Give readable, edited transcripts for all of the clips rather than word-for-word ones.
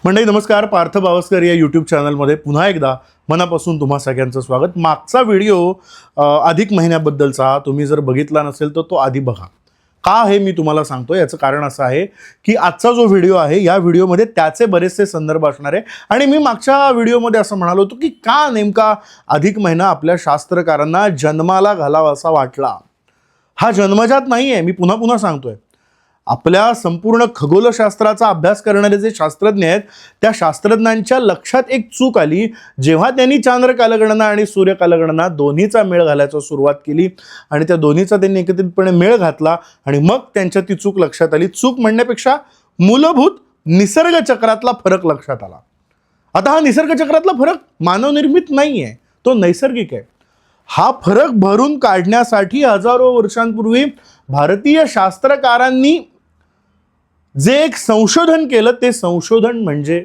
मंडळी नमस्कार. पार्थ बावस्कर या यूट्यूब चॅनलमध्ये पुन्हा एकदा मनापासून तुम्हा सगळ्यांचं स्वागत. मागचा व्हिडिओ अधिक महिन्याबद्दलचा तुम्ही जर बघितला नसेल तर तो आधी बघा. का हे मी तुम्हाला सांगतो, याचं कारण असं आहे की आजचा जो व्हिडिओ आहे या व्हिडिओमध्ये त्याचे बरेचसे संदर्भ असणार आहे. आणि मी मागच्या व्हिडिओमध्ये असं म्हणालो होतो की का नेमका अधिक महिना आपल्या शास्त्रकारांना जन्माला घालावा असा वाटला. हा जन्मजात नाही आहे, मी पुन्हा पुन्हा सांगतोय. आपल्या संपूर्ण खगोलशास्त्राचा अभ्यास करणारे जे शास्त्रज्ञ आहेत त्या शास्त्रज्ञांच्या लक्षात एक चूक आली जेव्हा त्यांनी चांद्र कालगणना आणि सूर्य कालगणना दोन्हीचा मेळ घालायला सुरुवात केली आणि त्या दोन्हीचा त्यांनी एकत्रितपणे मेळ घातला आणि मग त्यांच्या ती चूक लक्षात आली. चूक म्हणण्यापेक्षा मूलभूत निसर्ग चक्रातला फरक लक्षात आला. आता हा निसर्ग चक्रातला फरक मानवनिर्मित नाही आहे, तो नैसर्गिक आहे. हा फरक भरून काढण्यासाठी हजारो वर्षांपूर्वी भारतीय शास्त्रकारांनी जे एक संशोधन केलं ते संशोधन म्हणजे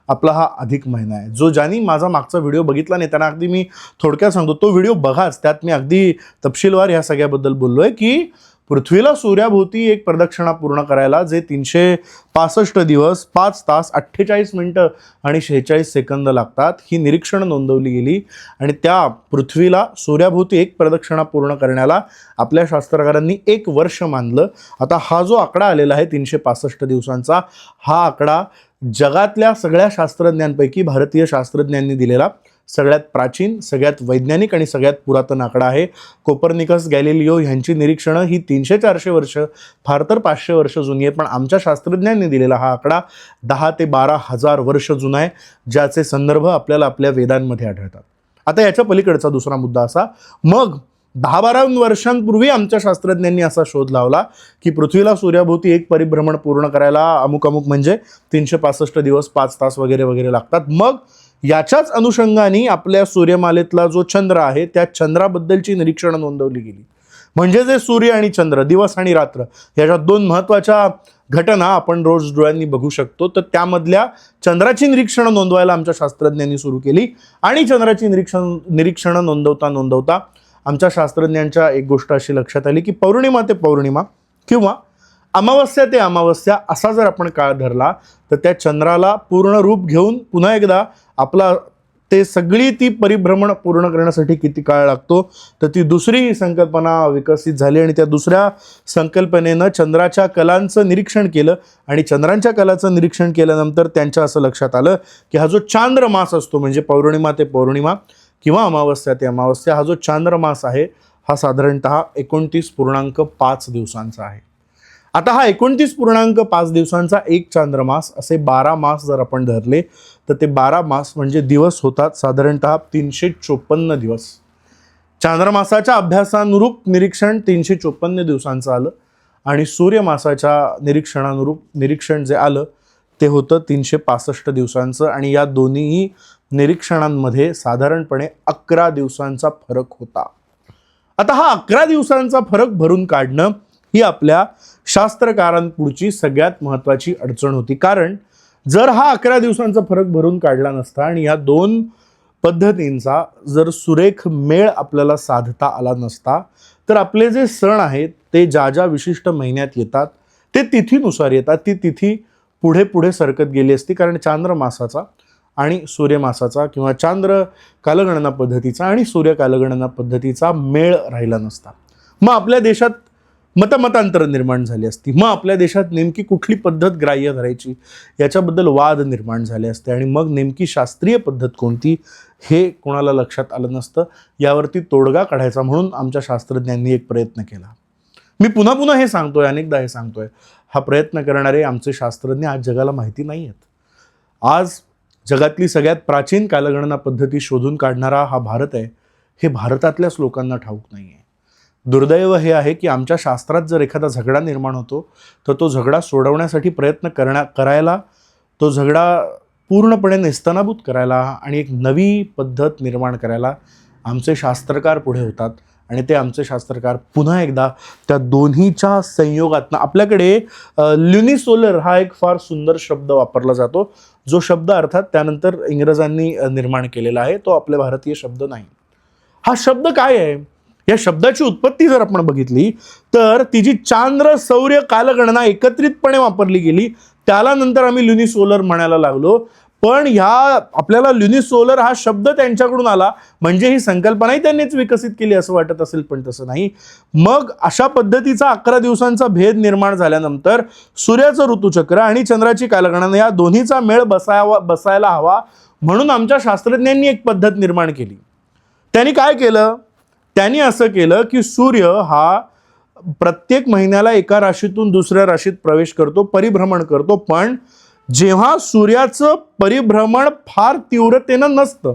आपला हा अधिक महिना आहे. जो ज्यांनी माझा मागचा व्हिडिओ बघितला नाही त्यांना अगदी मी थोडक्यात सांगतो, तो व्हिडिओ बघाच. त्यात मी अगदी तपशीलवार ह्या सगळ्याबद्दल बोललोय की पृथ्वीला सूर्याभोवती एक प्रदक्षिणा पूर्ण करायला जे 365 दिवस 5 तास 48 मिनिटं आणि 46 सेकंद लागतात ही निरीक्षण नोंदवली गेली. आणि त्या पृथ्वीला सूर्याभोवती एक प्रदक्षिणा पूर्ण करण्याला आपल्या शास्त्रकारांनी 1 वर्ष मानलं. आता हा जो आकडा आलेला आहे 365 दिवसांचा, हा आकडा जगातल्या सगळ्या शास्त्रज्ञांपैकी भारतीय शास्त्रज्ञांनी दिलेला सगळ्यात प्राचीन, सगळ्यात वैज्ञानिक आणि सगळ्यात पुरातन आकडा आहे. कोपर्निकस, गॅलिलिओ यांची निरीक्षणं ही 300-400 वर्ष, फार तर 500 वर्ष जुनी आहे. पण आमच्या शास्त्रज्ञांनी दिलेला हा आकडा 10 ते 12 हजार वर्ष जुना आहे, ज्याचे संदर्भ आपल्याला आपल्या वेदांमध्ये आढळतात. आता याच्या पलीकडचा दुसरा मुद्दा असा, मग 10-12 वर्षांपूर्वी आमच्या शास्त्रज्ञांनी असा शोध लावला की पृथ्वीला सूर्याभोवती एक परिभ्रमण पूर्ण करायला अमुक म्हणजे 365 दिवस 5 तास वगैरे वगैरे लागतात. मग याच्याच अनुषंगाने आपल्या सूर्यमालेतला जो चंद्र आहे त्या चंद्राबद्दलची निरीक्षणं नोंदवली गेली. म्हणजे जे सूर्य आणि चंद्र, दिवस आणि रात्र, याच्या 2 महत्त्वाच्या घटना आपण रोज डोळ्यांनी बघू शकतो. तर त्यामधल्या चंद्राची निरीक्षणं नोंदवायला आमच्या शास्त्रज्ञांनी सुरू केली. आणि चंद्राची निरीक्षणं नोंदवता आमच्या शास्त्रज्ञांच्या एक गोष्ट अशी लक्षात आली की पौर्णिमा ते पौर्णिमा किंवा अमावस्या ते अमावस्या असा जर आपण काळ धरला तर त्या चंद्राला पूर्ण रूप घेऊन पुन्हा एकदा आपला ते सगळी ती परिभ्रमण पूर्ण करण्यासाठी किती काळ लागतो, तर ती दुसरी संकल्पना विकसित झाली. आणि त्या दुसऱ्या संकल्पनेनं चंद्राच्या कलांचं निरीक्षण केलं आणि चंद्रांच्या कलाचं निरीक्षण केल्यानंतर त्यांच्या असं लक्षात आलं की हा जो चांद्रमास असतो म्हणजे पौर्णिमा ते पौर्णिमा किंवा अमावस्या ते अमावस्या, हा जो चांद्रमास आहे हा साधारणतः 29.5 दिवसांचा आहे. आता हा 29.5 दिवसांचा एक चांद्रमास, असे 12 मास जर आपण धरले तर ते 12 मास म्हणजे दिवस होतात साधारणतः 354 दिवस. चांद्रमासाच्या अभ्यासानुरूप निरीक्षण 354 दिवसांचं आलं आणि सूर्यमासाच्या निरीक्षणानुरूप निरीक्षण जे आलं ते होतं 365 दिवसांचं. आणि या दोन्ही निरीक्षणांमध्ये साधारणपणे 11 दिवसांचा फरक होता. आता हा 11 दिवसांचा फरक भरून काढणं ही आपल्या शास्त्रकारांपुढची सगळ्यात महत्त्वाची अडचण होती. कारण जर हा 11 दिवसांचा फरक भरून काढला नसता आणि या 2 पद्धतींचा जर सुरेख मेळ आपल्याला साधता आला नसता तर आपले जे सण आहेत ते ज्या ज्या विशिष्ट महिन्यात येतात ते तिथीनुसार येतात. ती तिथी पुढे पुढे सरकत गेली असती, कारण चांद्रमासाचा आणि सूर्यमासाचा किंवा चांद्र कालगणना पद्धतीचा आणि सूर्य कालगणना पद्धतीचा मेळ राहिला नसता. मग आपल्या देशात मतमतांतर निर्माण झाली असती. मग आपल्या देशात नेमकी कुठली पद्धत ग्राह्य धरायची याच्याबद्दल वाद निर्माण झाले असते. आणि मग नेमकी शास्त्रीय पद्धत कोणती हे कोणाला लक्षात आलं नसतं. यावरती तोडगा काढायचा म्हणून आमच्या शास्त्रज्ञांनी एक प्रयत्न केला. मी पुन्हा पुन्हा हे सांगतोय, अनेकदा हे सांगतोय, हा प्रयत्न करणारे आमचे शास्त्रज्ञ आज जगाला माहिती नाही आहेत. आज जगातली सगळ्यात प्राचीन कालगणना पद्धती शोधून काढणारा हा भारत आहे हे भारतातल्याच लोकांना ठाऊक नाही आहे. दुर्दैव हे आहे की आमच्या शास्त्रात जर एखादा झगडा निर्माण होतो तर तो झगडा सोडवण्यासाठी प्रयत्न करायला, तो झगडा पूर्णपणे नेस्तनाबूत करायला आणि एक नवी पद्धत निर्माण करायला आमचे शास्त्रकार पुढे होतात. आणि ते आमचे शास्त्रकार पुन्हा एकदा त्या दोन्हीच्या संयोगातनं, आपल्याकडे ल्युनिसोलर हा एक फार सुंदर शब्द वापरला जातो, जो शब्द अर्थात त्यानंतर इंग्रजांनी निर्माण केलेला आहे, तो आपल्या भारतीय शब्द नाही. हा शब्द काय आहे? या शब्दाची उत्पत्ती जर आपण बघितली तर ती जी चांद्र सौर्य कालगणना एकत्रितपणे वापरली गेली त्याला नंतर आम्ही लुनिसोलर म्हणायला लागलो. पण ह्या आपल्याला लुनिसोलर हा शब्द त्यांच्याकडून आला म्हणजे ही संकल्पनाही त्यांनीच विकसित केली असं वाटत असेल, पण तसं नाही. मग अशा पद्धतीचा 11 दिवसांचा भेद निर्माण झाल्यानंतर सूर्याचं ऋतुचक्र आणि चंद्राची कालगणना या दोन्हीचा मेळ बसायला हवा म्हणून आमच्या शास्त्रज्ञांनी एक पद्धत निर्माण केली. त्यांनी काय केलं? त्यांनी असं केलं की सूर्य हा प्रत्येक महिन्याला एका राशीतून दुसऱ्या राशीत प्रवेश करतो, परिभ्रमण करतो. पण जेव्हा सूर्याचं परिभ्रमण फार तीव्रतेनं नसतं,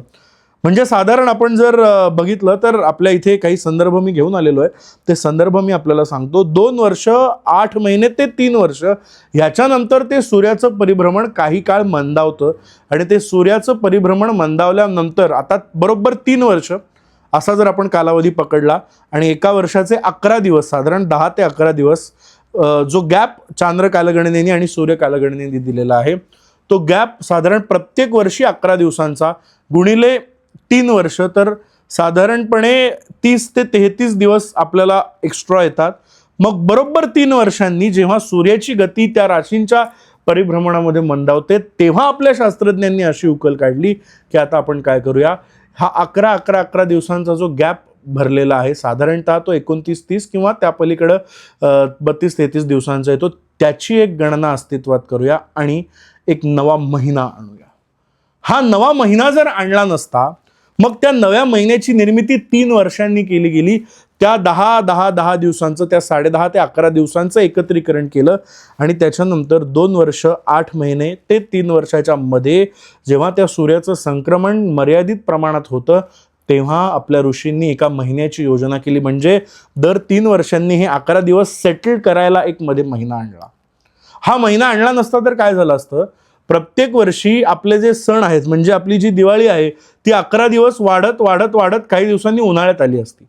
म्हणजे साधारण आपण जर बघितलं तर आपल्या इथे काही संदर्भ मी घेऊन आलेलो आहे, ते संदर्भ मी आपल्याला सांगतो. 2 वर्ष 8 महिने ते 3 वर्ष ह्याच्यानंतर ते सूर्याचं परिभ्रमण काही काळ मंदावतं आणि ते सूर्याचं परिभ्रमण मंदावल्यानंतर आता बरोबर 3 वर्ष असा जर आपण कालावधी पकडला आणि एका वर्षाचे 11 दिवस साधारण 10 ते 11 दिवस जो गॅप चांद्र कालगणनेने आणि सूर्य कालगणनेने दिलेला आहे तो गॅप साधारण प्रत्येक वर्षी 11 दिवसांचा गुणिले 3 वर्ष तर साधारणपणे 30 ते 33 दिवस आपल्याला एक्स्ट्रा येतात. मग बरोबर 3 वर्षांनी जेव्हा सूर्याची गती त्या राशींच्या परिभ्रमणामध्ये मंदावते तेव्हा आपल्या शास्त्रज्ञांनी अशी उकल काढली की आता आपण काय करूया, हा 11 दिवसांचा जो गॅप भरलेला आहे साधारणतः तो 29-30 किंवा त्या पलीकडं 32-33 दिवसांचा येतो, त्याची एक गणना अस्तित्वात करूया आणि एक नवा महिना आणूया. हा नवा महिना जर आणला नसता मग त्या नव्या महिन्याची निर्मिती 3 वर्षांनी केली गेली. त्या 10 दिवसांचं त्या 10.5 ते 11 दिवसांचं एकत्रीकरण केलं आणि त्याच्यानंतर 2 वर्ष 8 महिने ते 3 वर्षाच्या मध्ये जेव्हा त्या सूर्याचं संक्रमण मर्यादित प्रमाणात होतं तेव्हा आपल्या ऋषींनी एका महिन्याची योजना केली. म्हणजे दर 3 वर्षांनी हे 11 दिवस सेटल करायला एक मध्ये महिना आणला. हा महिना आणला नसता तर काय झालं असतं, प्रत्येक वर्षी आपले जे सण आहेत म्हणजे आपली जी दिवाळी आहे ती 11 दिवस वाढत काही दिवसांनी उन्हाळ्यात आली असती.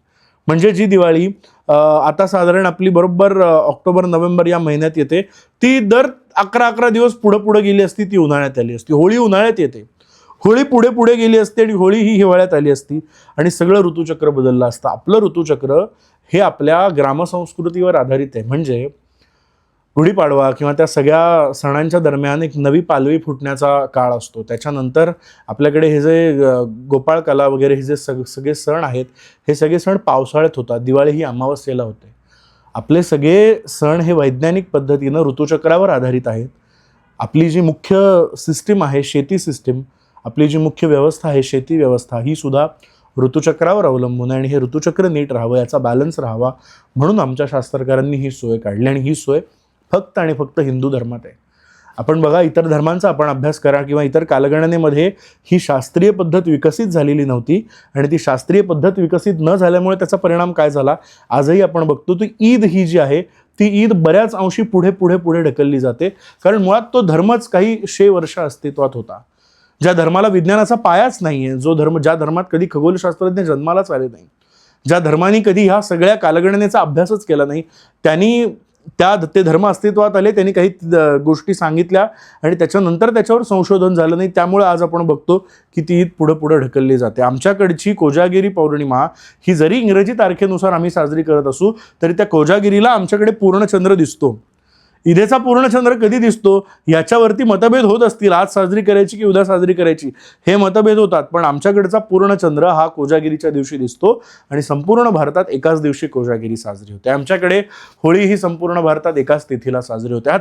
म्हणजे जी दिवाळी आता साधारण आपली बरोबर ऑक्टोबर नोव्हेंबर या महिन्यात येते ती दर 11 दिवस पुढे गेली असती, ती उन्हाळ्यात आली असती. होळी उन्हाळ्यात येते, होळी पुढे गेली असते आणि होळी ही हिवाळ्यात आली असती आणि सगळं ऋतुचक्र बदललं असतं. आपलं ऋतुचक्र हे आपल्या ग्रामसंस्कृतीवर आधारित आहे. म्हणजे गुढीपाडवा किंवा त्या सगळ्या सणांच्या दरम्यान एक नवी पालवी फुटण्याचा काळ असतो. त्याच्यानंतर आपल्याकडे हे जे गोपाळकाला वगैरे हे जे सगळे सण आहेत हे सगळे सण पावसाळ्यात होतात. दिवाळी ही अमावस्येला होते. आपले सगळे सण हे वैज्ञानिक पद्धतीनं ऋतुचक्रावर आधारित आहेत. आपली जी मुख्य सिस्टीम आहे शेती सिस्टीम, आपली जी मुख्य व्यवस्था आहे शेती व्यवस्था ही सुद्धा ऋतुचक्रावर अवलंबून आहे आणि हे ऋतुचक्र नीट राहावं, याचा बॅलन्स राहावा म्हणून आमच्या शास्त्रकारांनी ही सोय काढली आणि ही सोय फक्त आणि फक्त हिंदू धर्मात आहे. आपण बघा इतर धर्मांचा आपण अभ्यास करा किंवा इतर कालगणनेमध्ये ही शास्त्रीय पद्धत विकसित झालेली नव्हती आणि ती शास्त्रीय पद्धत विकसित न झाल्यामुळे त्याचा परिणाम काय झाला आजही आपण बघतो. ती ईद ही जी आहे ती ईद बऱ्याच अंशी पुढे ढकलली जाते कारण मुळात तो धर्मच काही 100 वर्ष अस्तित्वात होता. ज्या धर्माला विज्ञानाचा पायाच नाहीये, जो धर्म ज्या धर्मात कधी खगोलशास्त्रज्ञ जन्मालाच आले नाही, ज्या धर्माने कधी ह्या सगळ्या कालगणनेचा अभ्यासच केला नाही, त्यांनी ते धर्म अस्तित्वात आले, त्यांनी काही गोष्टी सांगितल्या आणि त्याच्यानंतर त्याच्यावर संशोधन झालं नाही. त्यामुळे आज आपण बघतो की ती ईद पुढे ढकलली जाते. आमच्याकडची कोजागिरी पौर्णिमा ही जरी इंग्रजी तारखेनुसार आम्ही साजरी करत असू तरी त्या कोजागिरीला आमच्याकडे पूर्णचंद्र दिसतो. ईदेचा पूर्णचंद्र कधी दिसतो याच्यावरती मतभेद होत असतील, आज साजरी करायची की उद्या साजरी करायची हे मतभेद होतात, पण आमच्याकडचा पूर्णचंद्र हा कोजागिरीच्या दिवशी दिसतो आणि संपूर्ण भारतात एकाच दिवशी कोजागिरी साजरी होते. आमच्याकडे होळी ही संपूर्ण भारतात एकाच तिथीला साजरी होते. हा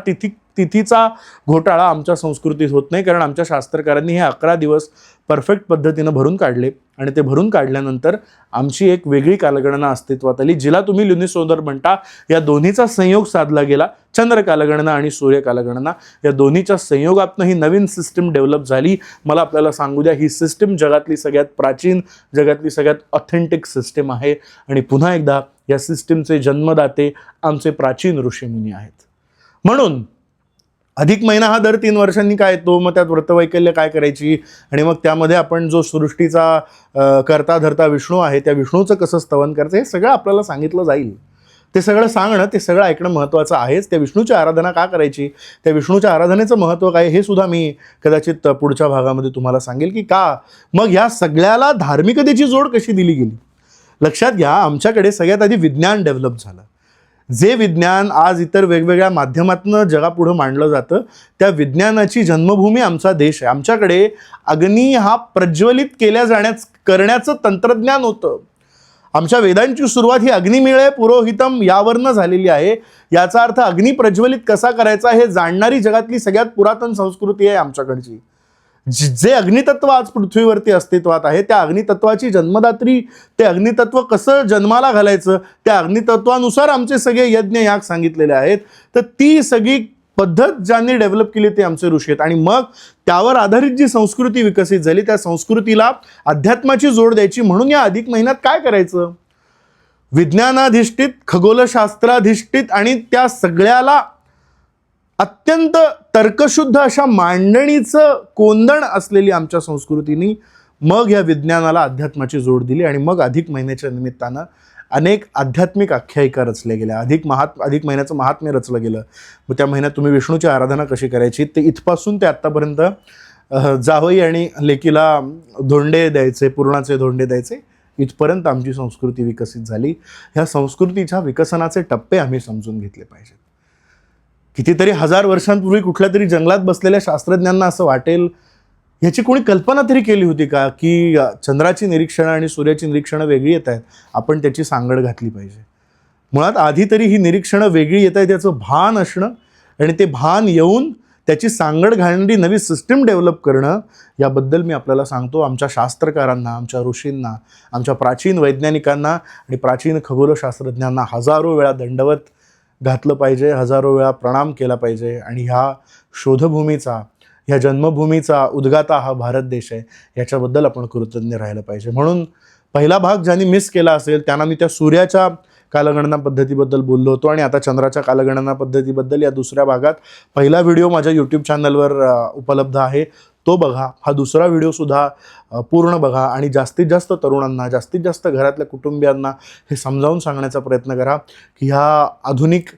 तिथीचा घोटाळा आमच्या संस्कृतीत होत नाही कारण आमच्या शास्त्रकारांनी हे 11 दिवस परफेक्ट पद्धतीनं भरून काढले आणि ते भरून काढल्यानंतर आमची एक वेगळी कालगणना अस्तित्वात आली जिला तुम्ही लुनिसोलर म्हणता. या दोन्हीचा संयोग साधला गेला, चंद्र कालगणना आणि सूर्य कालगणना या दोन्हीच्या संयोगातून ही नवीन सिस्टीम डेव्हलप झाली. मला आपल्याला सांगू द्या ही सिस्टीम जगातली सगळ्यात प्राचीन, जगातली सगळ्यात ऑथेंटिक सिस्टीम आहे आणि पुन्हा एकदा या सिस्टीमचे जन्मदाते आमचे प्राचीन ऋषीमुनी आहेत. म्हणून अधिक महिना हा दर 3 वर्षांनी काय येतो, मग त्यात व्रतवैकल्य काय करायची आणि मग त्यामध्ये आपण जो सृष्टीचा करता धरता विष्णू आहे त्या विष्णूचं कसं स्तवन करायचं हे सगळं आपल्याला सांगितलं जाईल. ते सगळं सांगणं, ते सगळं ऐकणं महत्त्वाचं आहेच. त्या विष्णूची आराधना का करायची, त्या विष्णूच्या आराधनेचं महत्त्व काय हे सुद्धा मी कदाचित पुढच्या भागामध्ये तुम्हाला सांगेल की का मग ह्या सगळ्याला धार्मिकतेची जोड कशी दिली गेली. लक्षात घ्या, आमच्याकडे सगळ्यात आधी विज्ञान डेव्हलप झालं. जे विज्ञान आज इतर वेगवेगळ्या माध्यमातून जगापुढं मांडलं जातं, त्या विज्ञानाची जन्मभूमी आमचा देश आहे. आमच्याकडे अग्नी हा प्रज्वलित करण्याचं तंत्रज्ञान होतं. आमच्या वेदांची सुरुवात ही अग्निमिळे पुरोहितम यावरनं झालेली आहे. याचा अर्थ अग्नी प्रज्वलित कसा करायचा हे जाणणारी जगातली सगळ्यात पुरातन संस्कृती आहे आमच्याकडची. जे अग्नितत्व आज पृथ्वीवरती अस्तित्वात आहे, त्या अग्नितत्वाची जन्मदात्री, ते अग्नितत्व कसं जन्माला घालायचं, त्या अग्नितत्वानुसार आमचे सगळे यज्ञ याग सांगितलेले आहेत. तर ती सगळी पद्धत ज्यांनी डेव्हलप केली ते आमचे ऋषी आहेत. आणि मग त्यावर आधारित जी संस्कृती विकसित झाली, त्या संस्कृतीला अध्यात्माची जोड द्यायची. म्हणून या अधिक महिन्यात काय करायचं, विज्ञानाधिष्ठित, खगोलशास्त्राधिष्ठित आणि त्या सगळ्याला अत्यंत तर्कशुद्ध अशा मांडणीचं कोंदण असलेली आमच्या संस्कृतीने मग या विज्ञानाला अध्यात्माची जोड दिली. आणि मग अधिक महिन्याच्या निमित्तानं अनेक आध्यात्मिक आख्यायिका रचल्या गेल्या. अधिक महिन्याचं महात्म्य रचलं गेलं. मग त्या महिन्यात तुम्ही विष्णूची आराधना कशी करायची, ते इथपासून ते आत्तापर्यंत जावई आणि लेकीला धोंडे द्यायचे, पुरणाचे धोंडे द्यायचे, इथपर्यंत आमची संस्कृती विकसित झाली. ह्या संस्कृतीच्या विकसनाचे टप्पे आम्ही समजून घेतले पाहिजेत. कितीतरी हजार वर्षांपूर्वी कुठल्या तरी जंगलात बसलेल्या शास्त्रज्ञांना असं वाटेल, ह्याची कोणी कल्पना तरी केली होती का की चंद्राची निरीक्षणं आणि सूर्याची निरीक्षणं वेगळी येत आहेत, आपण त्याची सांगड घातली पाहिजे. मुळात आधी तरी ही निरीक्षणं वेगळी येत आहेत त्याचं भान असणं आणि ते भान येऊन त्याची सांगड घालणारी नवी सिस्टीम डेव्हलप करणं, याबद्दल मी आपल्याला सांगतो. आमच्या शास्त्रकारांना, आमच्या ऋषींना, आमच्या प्राचीन वैज्ञानिकांना आणि प्राचीन खगोलशास्त्रज्ञांना हजारो वेळा दंडवत घातलं पाहिजे, हजारो वेळा प्रणाम केला पाहिजे. आणि ह्या शोधभूमीचा, ह्या जन्मभूमीचा उद्गाता हा भारत देश आहे, याच्याबद्दल आपण कृतज्ञ राहिलं पाहिजे. म्हणून पहिला भाग ज्यांनी मिस केला असेल त्यांना मी त्या सूर्याच्या कालगणना पद्धतीबद्दल बोललो होतो आणि आता चंद्राच्या कालगणना पद्धतीबद्दल या दुसऱ्या भागात पहिला व्हिडिओ माझ्या यूट्यूब चॅनलवर उपलब्ध आहे, तो बघा. हा दुसरा व्हिडिओसुद्धा पूर्ण बघा आणि जास्तीत जास्त तरुणांना, जास्तीत जास्त घरातल्या कुटुंबियांना हे समजावून सांगण्याचा प्रयत्न करा की ह्या आधुनिक,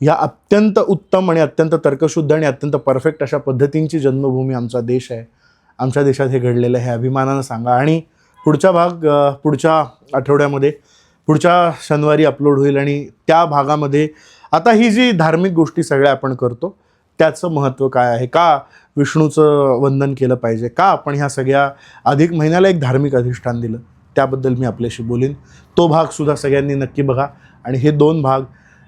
ह्या अत्यंत उत्तम आणि अत्यंत तर्कशुद्ध आणि अत्यंत परफेक्ट अशा पद्धतींची जन्मभूमी आमचा देश आहे. आमच्या देशात हे घडलेलं आहे, हे अभिमानानं सांगा. आणि पुढचा भाग पुढच्या आठवड्यामध्ये, पुढच्या शनिवारी अपलोड होईल. आणि त्या भागामध्ये आता ही जी धार्मिक गोष्टी सगळ्या आपण करतो त्याचं महत्त्व काय आहे, का विष्णूचं वंदन केलं पाहिजे, का आपण ह्या सगळ्या अधिक महिन्याला एक धार्मिक अधिष्ठान दिलं, त्याबद्दल मी आपल्याशी बोलीन. तो भागसुद्धा सगळ्यांनी नक्की बघा आणि हे 2 भाग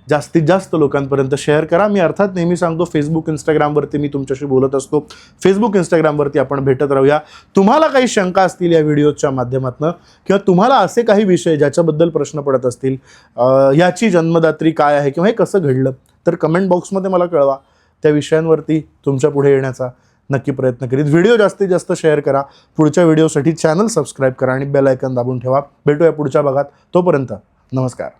जास्तीत जास्त लोकांपर्यंत शेअर करा. मी अर्थात नेहमी सांगतो, फेसबुक, इंस्टाग्रामवरती मी तुमच्याशी बोलत असतो. फेसबुक, इंस्टाग्रामवरती आपण भेटत राहूया. तुम्हाला काही शंका असतील या व्हिडिओच्या माध्यमातून किंवा तुम्हाला असे काही विषय ज्याच्याबद्दल प्रश्न पडत असतील, ह्याची जन्मदात्री काय आहे किंवा हे कसं घडलं, तर कमेंट बॉक्समध्ये मला कळवा. त्या विषयांवरती तुमच्या पुढे येण्याचा नक्की प्रयत्न करीत. व्हिडिओ जास्तीत जास्त शेअर करा. पुढच्या व्हिडिओसाठी चॅनल सबस्क्राईब करा आणि बेल आयकॉन दाबून ठेवा. भेटूया पुढच्या भागात. तोपर्यंत नमस्कार.